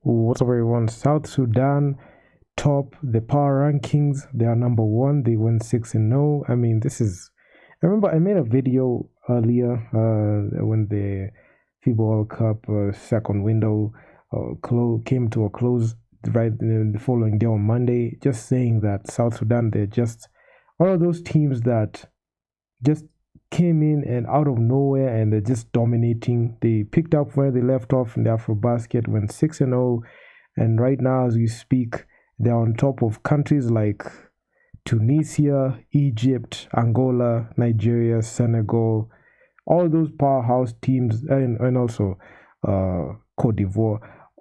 What's up, everyone? South Sudan top the power rankings. They are number one. They went 6-0. I mean, this is. I remember I made a video earlier when the FIBA World Cup second window came to a close right the following day on Monday, just saying that South Sudan, they're just one of those teams that just came in and out of nowhere and they're just dominating. They picked up where they left off in the AfroBasket, went 6-0, and right now as we speak, they're on top of countries like Tunisia, Egypt, Angola, Nigeria, Senegal, all those powerhouse teams, and also Cote d'Ivoire,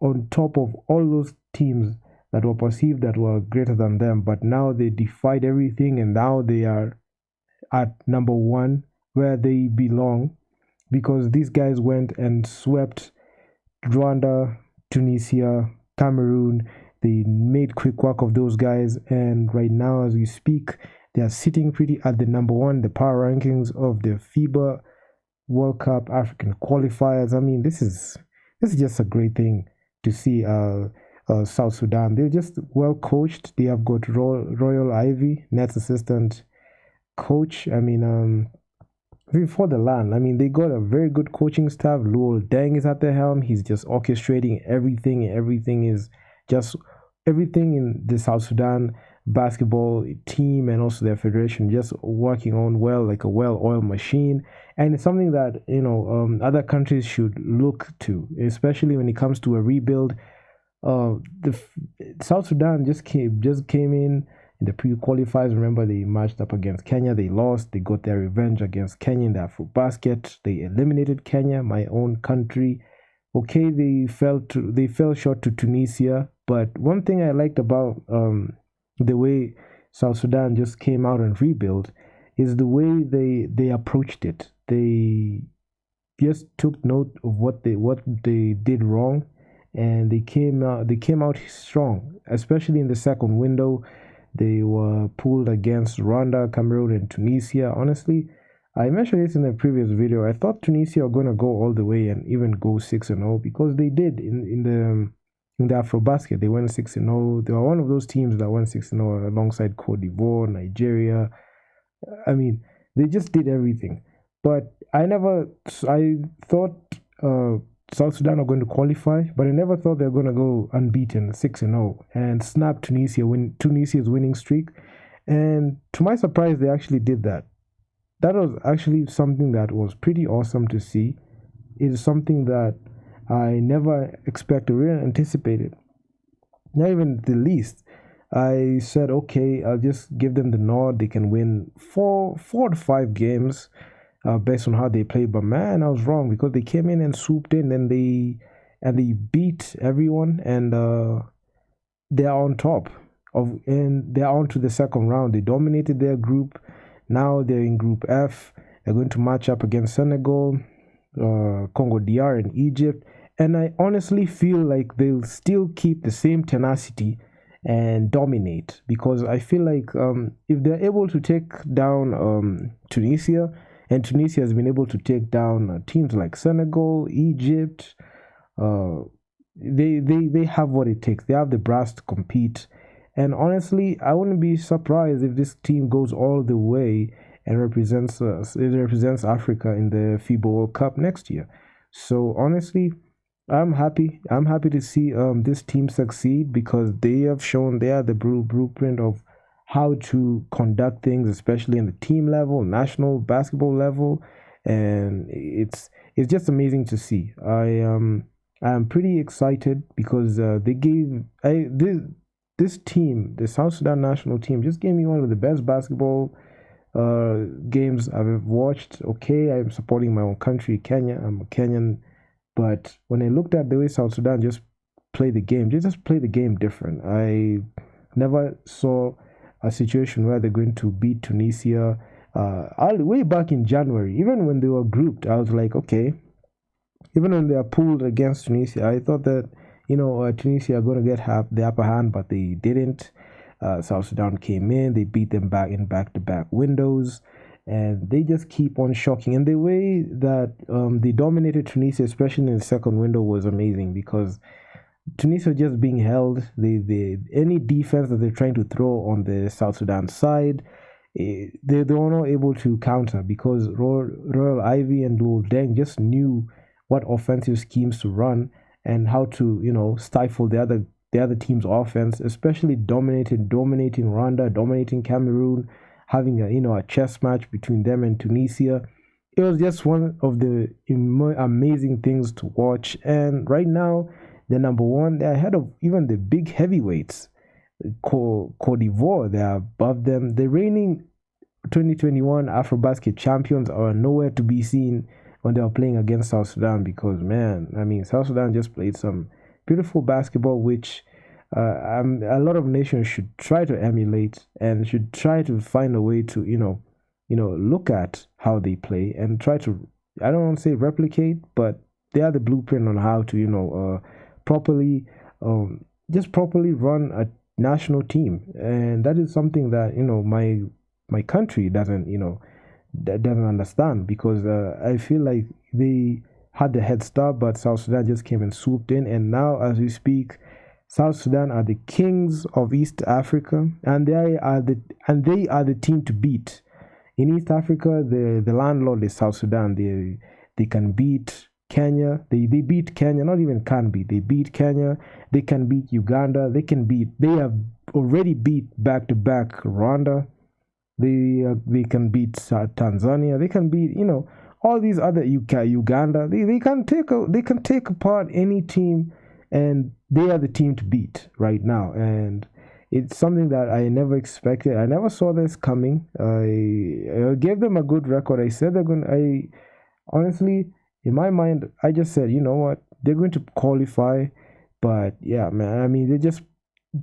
on top of all those teams that were perceived that were greater than them, but now they defied everything and now they are at number one where they belong, because these guys went and swept Rwanda, Tunisia, Cameroon. They made quick work of those guys, and right now as we speak, they are sitting pretty at the number one, the power rankings of the FIBA World Cup African qualifiers. I mean, this is just a great thing to see. South Sudan, they're just well coached. They have got Royal Ivy, Nets assistant coach. I mean, for the land, I mean, they got a very good coaching staff. Luol Deng is at the helm. He's just orchestrating everything. Everything in the South Sudan basketball team and also their federation just working on well, like a well-oiled machine. And it's something that other countries should look to, especially when it comes to a rebuild. The South Sudan just came in the pre-qualifiers. Remember, they matched up against Kenya. They lost. They got their revenge against Kenya in the AfroBasket. They eliminated Kenya, my own country. Okay, they fell short to Tunisia. But one thing I liked about the way South Sudan just came out and rebuilt is the way they approached it. They just took note of what they did wrong, and they came out strong, especially in the second window. They were pulled against Rwanda, Cameroon, and Tunisia. Honestly, I mentioned this in a previous video. I thought Tunisia were going to go all the way and even go 6-0, because they did in the AfroBasket. They went 6-0. They were one of those teams that went 6-0 alongside Cote d'Ivoire, Nigeria. I mean, they just did everything. But I thought South Sudan are going to qualify, but I never thought they were going to go unbeaten 6-0 and snap Tunisia's winning streak. And to my surprise, they actually did that. That was actually something that was pretty awesome to see. It is something that I never expected, really anticipated. Not even the least. I said, okay, I'll just give them the nod. They can win four to five games based on how they played. But man, I was wrong, because they came in and swooped in and they beat everyone, and they're on top and they're on to the second round. They dominated their group. Now they're in Group F. They're going to match up against Senegal, Congo DR, and Egypt. And I honestly feel like they'll still keep the same tenacity and dominate, because I feel like if they're able to take down Tunisia, and Tunisia has been able to take down teams like Senegal, Egypt, they have what it takes. They have the brass to compete. And honestly, I wouldn't be surprised if this team goes all the way and represents Africa in the FIBA World Cup next year. So honestly, I'm happy. I'm happy to see this team succeed, because they have shown they are the blueprint of how to conduct things, especially in the team level, national basketball level, and it's just amazing to see. I'm pretty excited, because this team, the South Sudan national team, just gave me one of the best basketball games I've watched. Okay, I'm supporting my own country, Kenya. I'm a Kenyan. But when I looked at the way South Sudan just play the game, they just play the game different. I never saw a situation where they're going to beat Tunisia. Way back in January, even when they were grouped, I was like, okay. Even when they are pulled against Tunisia, I thought that Tunisia are going to get the upper hand, but they didn't. South Sudan came in, they beat them back in back-to-back windows, and they just keep on shocking. And the way that they dominated Tunisia, especially in the second window, was amazing, because Tunisia just being held. Any defense that they're trying to throw on the South Sudan side, they were not able to counter because Royal Ivy and Lul Deng just knew what offensive schemes to run and how to stifle the other team's offense, especially dominating Rwanda, dominating Cameroon, having a chess match between them and Tunisia. It was just one of the amazing things to watch. And right now, they're number one. They're ahead of even the big heavyweights. Cote d'Ivoire, they're above them. The reigning 2021 Afrobasket champions are nowhere to be seen when they were playing against South Sudan because, man, I mean, South Sudan just played some beautiful basketball, which a lot of nations should try to emulate and should try to find a way to, look at how they play and try to, I don't want to say replicate, but they are the blueprint on how to, properly, just properly run a national team. And that is something that, my country doesn't understand because I feel like they had the head start, but South Sudan just came and swooped in. And now, as we speak, South Sudan are the kings of East Africa, and they are the team to beat. In East Africa, the landlord is South Sudan. They can beat Kenya. They beat Kenya. Not even can beat. They beat Kenya. They can beat Uganda. They have already beat back to back Rwanda. They can beat Tanzania. They can beat all these other Uganda. They can take apart any team, and they are the team to beat right now. And it's something that I never expected. I never saw this coming. I gave them a good record. I said they're going. I honestly, in my mind, I just said, you know what, they're going to qualify. But yeah, man, I mean, they just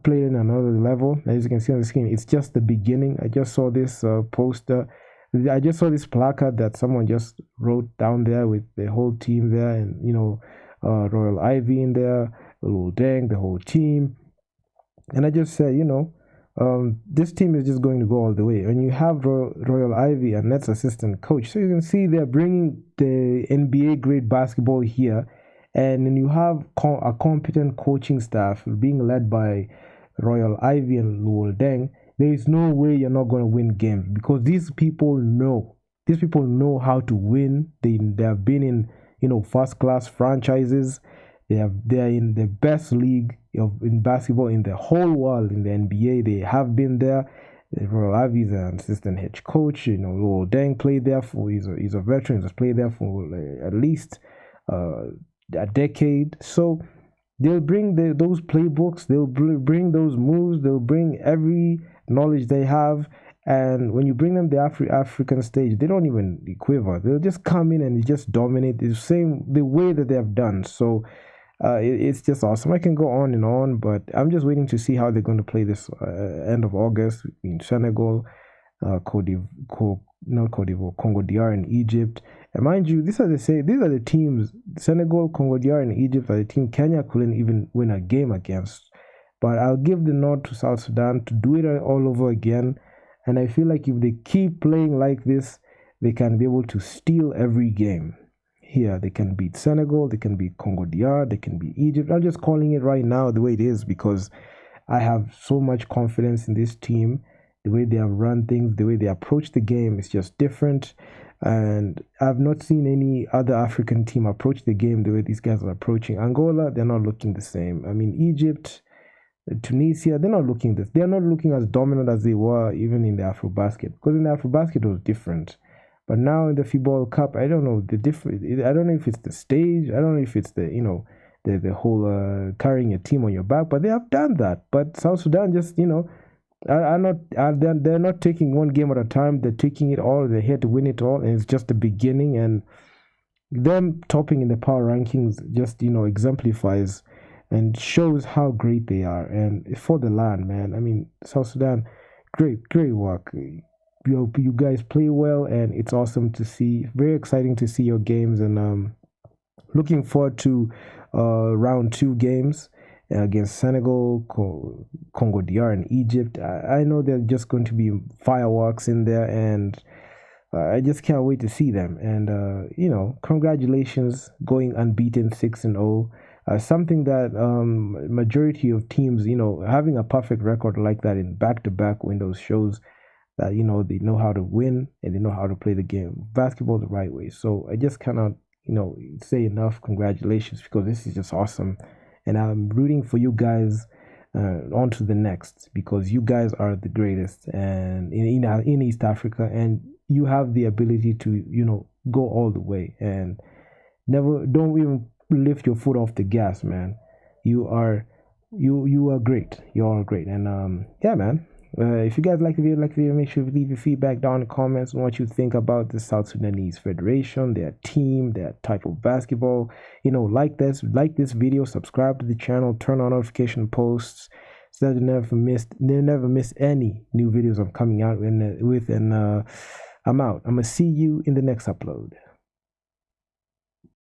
played in another level. As you can see on the screen, it's just the beginning. I just saw this poster. I just saw this placard that someone just wrote down there with the whole team there, and Royal Ivy in there, Lul Deng, the whole team. And I just said, this team is just going to go all the way. When you have Royal Ivy and Nets assistant coach, so you can see they're bringing the NBA grade basketball here. And then you have a competent coaching staff being led by Royal Ivy and Lul Deng. There is no way you're not going to win games because these people know. These people know how to win. They have been in first class franchises. They are in the best league in basketball in the whole world in the NBA. They have been there. Royal Ivy is an assistant head coach. Lul Deng played there he's a veteran. He's played there for at least a decade. So they'll bring those playbooks. They'll bring those moves. They'll bring every knowledge they have. And when you bring them the African stage, they don't even quiver. They'll just come in and just dominate the way that they have done. So it's just awesome. I can go on and on, but I'm just waiting to see how they're going to play this end of August in Senegal, not Cote d'Ivoire, Congo DR, and Egypt. And mind you, these are the teams. Senegal, Congo DR, and Egypt are the team Kenya couldn't even win a game against. But I'll give the nod to South Sudan to do it all over again. And I feel like if they keep playing like this, they can be able to steal every game. Here, they can beat Senegal, they can beat Congo DR, they can beat Egypt. I'm just calling it right now the way it is because I have so much confidence in this team. The way they have run things, the way they approach the game is just different. And I've not seen any other African team approach the game the way these guys are approaching. Angola, they're not looking the same. I mean, Egypt, Tunisia, they're not looking as dominant as they were even in the Afrobasket. Because in the Afrobasket it was different. But now in the FIBA World Cup, I don't know I don't know if it's the stage. I don't know if it's the whole carrying a team on your back. But they have done that. But South Sudan just they're not taking one game at a time. They're taking it all. They're here to win it all, and it's just the beginning. And them topping in the power rankings just exemplifies and shows how great they are. And for the land, man. I mean, South Sudan, great work. You guys play well, and it's awesome to see. Very exciting to see your games, and looking forward to round 2 games against Senegal, Congo DR, and Egypt. I know they're just going to be fireworks in there, and I just can't wait to see them. And congratulations, going unbeaten 6-0. Something that majority of teams, having a perfect record like that in back-to-back windows shows that they know how to win and they know how to play the game basketball the right way. So I just cannot say enough congratulations, because this is just awesome, and I'm rooting for you guys on to the next, because you guys are the greatest and in East Africa, and you have the ability to go all the way, and never don't even lift your foot off the gas, man. You are great. You are great. And yeah, man. If you guys like the video, make sure you leave your feedback down in the comments on what you think about the South Sudanese Federation, their team, their type of basketball. Like this video, subscribe to the channel, turn on notification posts so that you never miss any new videos I'm coming out with. And I'm out. I'm gonna see you in the next upload.